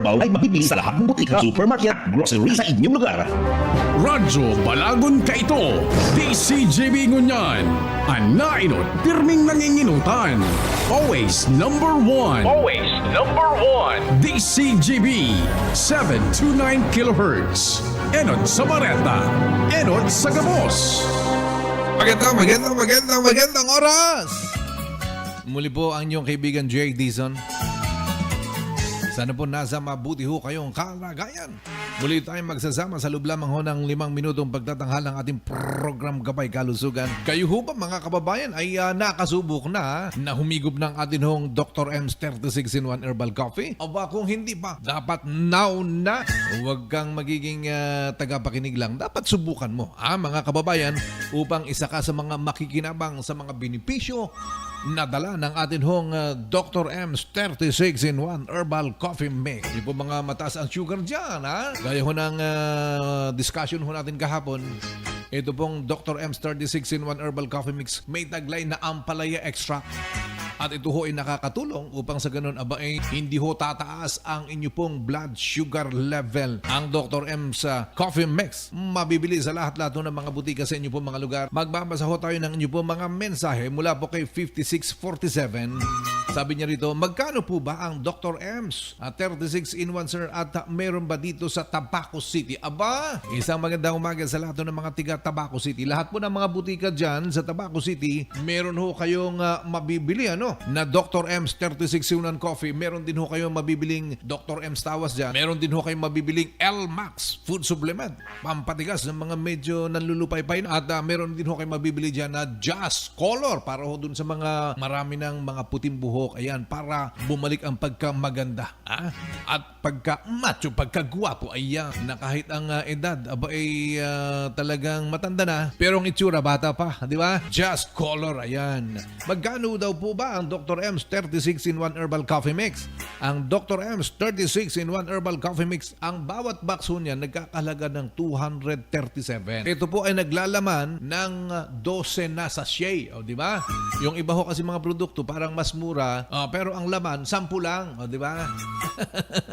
Herbal ay mabibili sa lahat ng butika, supermarket, grocery sa inyong lugar. Radyo Balagon ka ito. DCJB Ngunyan. Anainot, pirming nanginginutan. Always number one. Always number one. DCJB 729 kHz. Enot sa Bareta. Enot sa Gabos. Magandang oras! Muli po ang inyong kaibigan Jay Dizon. Sana po nasa mabuti ho kayong kalagayan. Muli tayong magsasama sa loob lamang ho ng 5 minutong pagtatanghal ng ating program Gabay Kalusugan. Kayo ho ba mga kababayan ay nakasubok na humigop ng atin hong Dr. M's 36 in 1 Herbal Coffee? O ba kung hindi pa, dapat now na. Huwag kang magiging tagapakinig lang. Dapat subukan mo mga kababayan upang isa ka sa mga makikinabang sa mga benepisyo nadala ng atin hong Dr. M's 36 in 1 Herbal Coffee Mix. Hindi po mga mataas ang sugar dyan, Gaya ho ng discussion ho natin kahapon, ito pong Dr. M's 36 in 1 Herbal Coffee Mix may taglay na Ampalaya Extract. At ito ho ay nakakatulong upang sa ganun hindi ho tataas ang inyo pong blood sugar level. Ang Dr. M's Coffee Mix mabibili sa lahat-lahat ng mga butika sa inyo pong mga lugar. Magbabasa ho tayo ng inyo pong mga mensahe mula po kay 5647. Sabi niya rito, magkano po ba ang Dr. M's 36 in 1 sir at meron ba dito sa Tabaco City? Aba, isang magandang umaga sa lahat ng mga tiga Tabaco City. Lahat po ng mga butika dyan sa Tabaco City, meron ho kayong mabibili na Dr. M's 36 in 1 coffee. Meron din ho kayong mabibiling Dr. M's tawas dyan. Meron din ho kayong mabibiling L-Max food supplement. Pampatigas ng mga medyo nanlulupay-pay. At meron din ho kayong mabibili dyan na Just Color para ho dun sa mga marami ng mga puting buhok. Ayan, para bumalik ang pagkamaganda. At pagka-macho, pagkagwapo. Ayan, na kahit ang edad talagang matanda na. Pero ang itsura, bata pa. Di ba? Just Color. Ayan. Magkano daw po ba ang Dr. M's 36 in 1 Herbal Coffee Mix? Ang Dr. M's 36 in 1 Herbal Coffee Mix, ang bawat box ho niya nagkakahalaga ng 237. Ito po ay naglalaman ng 12 na sachet. O, di ba? Yung iba ho kasi mga produkto parang mas mura, pero ang laman 10 lang. O, di ba?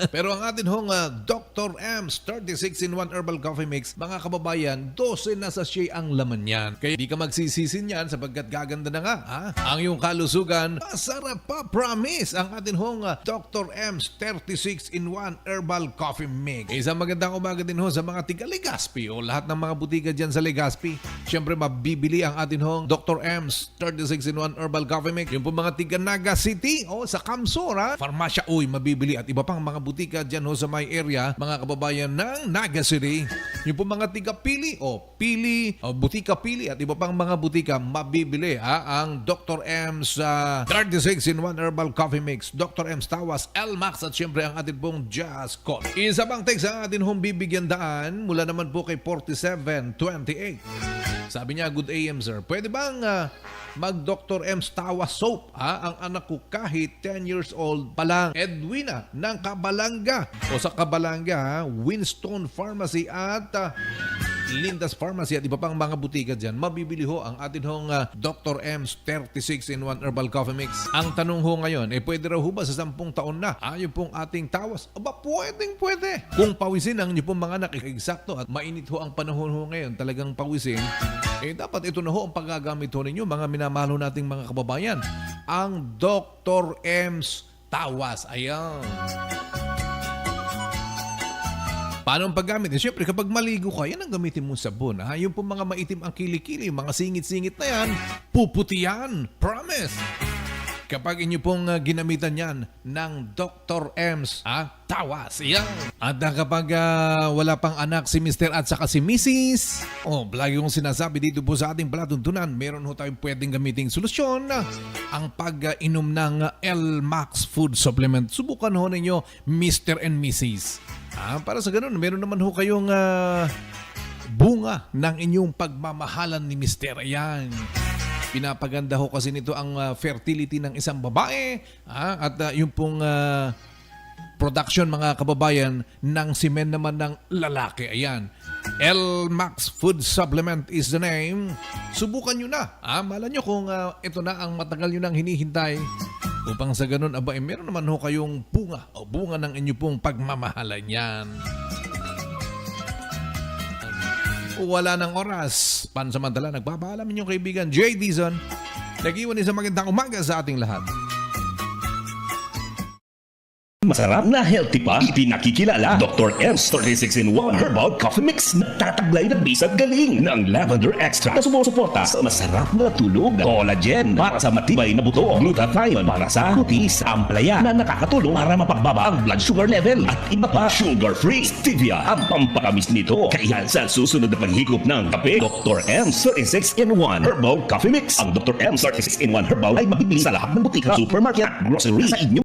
Pero ang atin hong Dr. M's 36 in 1 Herbal Coffee Mix, mga kababayan, 12 na sachet ang laman yan. Kaya di ka magsisisi niyan sapagkat gaganda na nga. Ang iyong kalusugan, masarap pa, promise, ang atin hong Dr. M's 36 in 1 Herbal Coffee Mix. Isang magandang umaga din ho sa mga tiga Legazpi o lahat ng mga butika dyan sa Legazpi. Siyempre, mabibili ang atin hong Dr. M's 36 in 1 Herbal Coffee Mix. Yung po mga tiga Naga City o sa Kamsora, Farmasya, mabibili at iba pang mga butika dyan ho sa my area, mga kababayan ng Naga City. Yung po mga tiga Pili o butika Pili at iba pang mga butika, mabibili ang Dr. M's 36 in 1 Herbal Coffee Mix, Dr. M's Tawas, L-Max at syempre ang atin pong Just Call. Isa pang text ang atin hong bibigyan daan mula naman po kay 4728. Sabi niya, good AM sir, pwede bang mag-Dr. M's Tawas Soap ang anak ko kahit 10 years old pa lang? Edwina ng Kabalanga o sa Kabalanga, Winston Pharmacy at Lindas Pharmacy at iba pang mga butika dyan, mabibili ho ang atin hong Dr. M's 36 in 1 Herbal Coffee Mix. Ang tanong ho ngayon, pwede raw ho ba sa 10 taon na yung pong ating tawas? Aba, pwede. Kung pawisin ang inyo pong mga anak, eksakto at mainit ho ang panahon ho ngayon, talagang pawisin, dapat ito na ho ang paggagamit ho ninyo, mga minamahal ho nating mga kababayan. Ang Dr. M's Tawas. Ayan. Paano ang paggamit? Siyempre, kapag maligo ka, yan ang gamitin mong sabon. Yung po mga maitim ang kilikili, mga singit-singit na yan, puputi yan. Promise! Kapag inyo pong ginamitan yan ng Dr. M's Tawas. Yan. At kapag wala pang anak si Mr. at saka si Mrs. Lagi kong sinasabi dito po sa ating palatuntunan, meron ho tayong pwedeng gamiting solusyon. Ang pag-inom ng L-Max Food Supplement. Subukan ho ninyo, Mr. and Mrs. Para sa ganun, meron naman ho kayong bunga ng inyong pagmamahalan ni Mr. Ayan. Pinapaganda ho kasi nito ang fertility ng isang babae at yung pong production mga kababayan ng semen naman ng lalaki. Ayan. L-Max Food Supplement is the name. Subukan nyo na. Malay nyo kung ito na ang matagal nyo nang hinihintay. Upang sa ganun, meron naman ho kayong bunga o bunga ng inyo pong pagmamahalan yan. Wala ng oras. Pansamantala, nagpapaalam inyong kaibigan J. Dizon. Nag-iwan isang magandang umaga sa ating lahat. Masarap na healthy pa, ipinakikilala Dr. M's 36-in-1 Herbal Coffee Mix na tataglay ng bisag galing ng lavender extract na sumusuporta sa masarap na tulog, collagen para sa matibay na buto, glutathione para sa kutis, amplaya na nakakatulong para mapagbaba ang blood sugar level at iba pa, sugar-free, stevia ang pampakamis nito. Kaya sa susunod na paghigop ng kape, Dr. M's 36-in-1 Herbal Coffee Mix. Ang Dr. M's 36-in-1 Herbal ay mabibili sa lahat ng butika, supermarket at grocery sa inyong